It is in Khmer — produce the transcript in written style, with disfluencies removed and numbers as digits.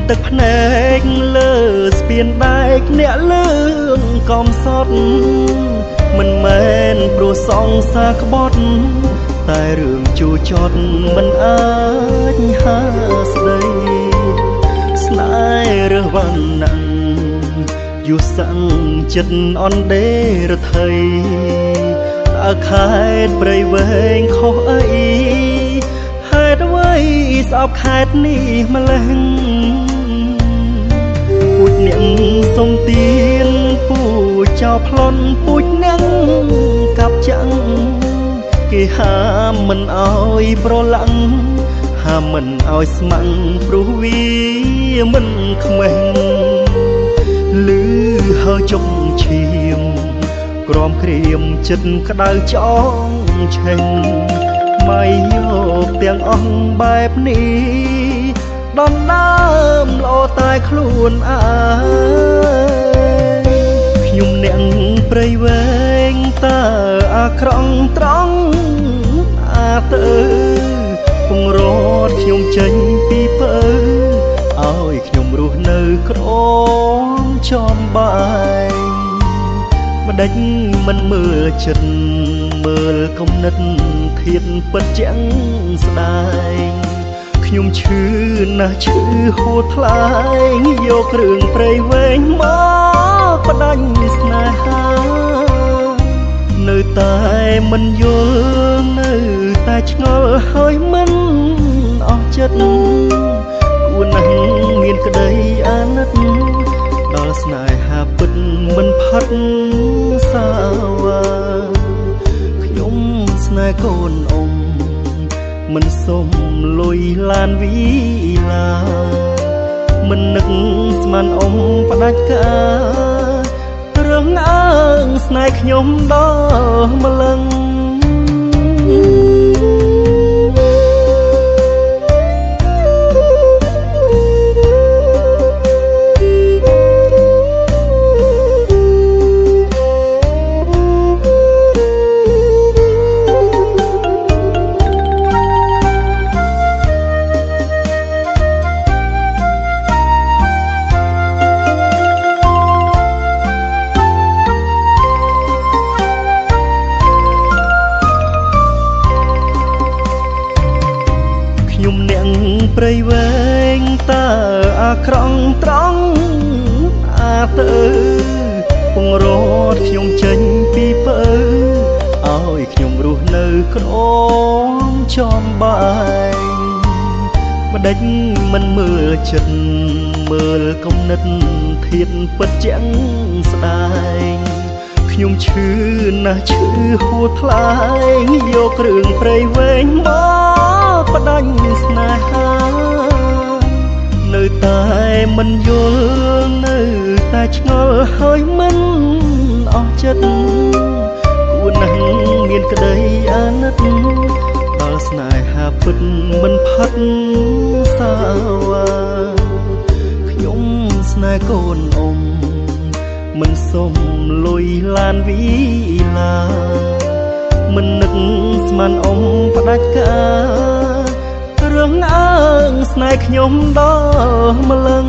ទឹកភ្នែកលើស្ពានដែកអ្នកលឿងកំសត់មិនមែនព្រោះសងសាក្បត់តែរឿងជូរចត់មិនអាចហាស្ដីស្នេហ៍រើសវណ្ណៈយូរសាំងចិត្តអន់ដេរថៃតើខេត្តព្រៃវែងខុសអីហេតុអ្វីស្អប់ខេត្តនេះម្ល៉េះពូជអ្នកសុំទៀនពូចោលប្លន់ពូជអ្នកកាប់ចាំងគេហាមមិនអោយប្រឡាំងហាមមិនអោយស្មាំងព្រោះវាមិនខ្មេះលឺហើចុកឈាមក្រំក្រៀមចិត្តក្តៅចងឆេងមិនយកទាំងអស់បែបនេះដណ្ដើមល្អតែខ្លួនអើយខ្ញុំអ្នកព្រៃវែងតើអាក្រង់ត្រង់អាទៅពងរត់ខ្ញុំចេញពីពើឲ្យខ្ញុំរស់នៅក្រមចំបាយម្ដេចមិនមើលចិត្តមើលគំនិតធៀបពិតជាក់ស្ដែងខ្ញុំឈឺណាស់ឈឺហួតថ្លែងយកគ្រឿងព្រៃវែងមកផ្ដាច់ស្នេហានៅតែមិនយល់នៅតែឆ្ងល់ហើយមិនអស់ចិត្តគួរណាស់មានក្តីអាណិតដល់ស្នេហាពិតមិនផាត់សាវាខ្ញុំស្នេហ៍កូនអ៊ំមិនសុំលុយឡានវីឡាមិននឹកស្មានអ៊ំផ្ដាច់ការរឿងអើងស្នេហ៍ខ្ញុំដល់ម្លឹងព្រៃវែងតើអាក្រង់ត្រង់អាទៅពងរត់ខ្ញុំចេញពីពើឲ្យខ្ញុំរស់នៅក្រមចំបាយម្ដេចមិនមើលចិត្តមើលគំនិតធៀបពិតជាក់ស្ដែងខ្ញុំឈឺណាស់ឈឺហួតថ្លែងយកគ្រឿងព្រៃវែងមកផ្ដាច់ស្នេហានៅតែមិនយល់នៅតែឆ្ងល់ហើយមិនអស់ចិត្តគួរណាស់មានក្តីអាណិតដល់ស្នេហាពិតមិនផាត់សាវាខ្ញុំស្នេហ៍កូនអ៊ំមិនសុំលុយឡានវីឡាមិននឹកស្មានអ៊ំផ្ដាច់ការរឿងអើងស្នេហ៍ខ្ញុំដល់ម្លឹង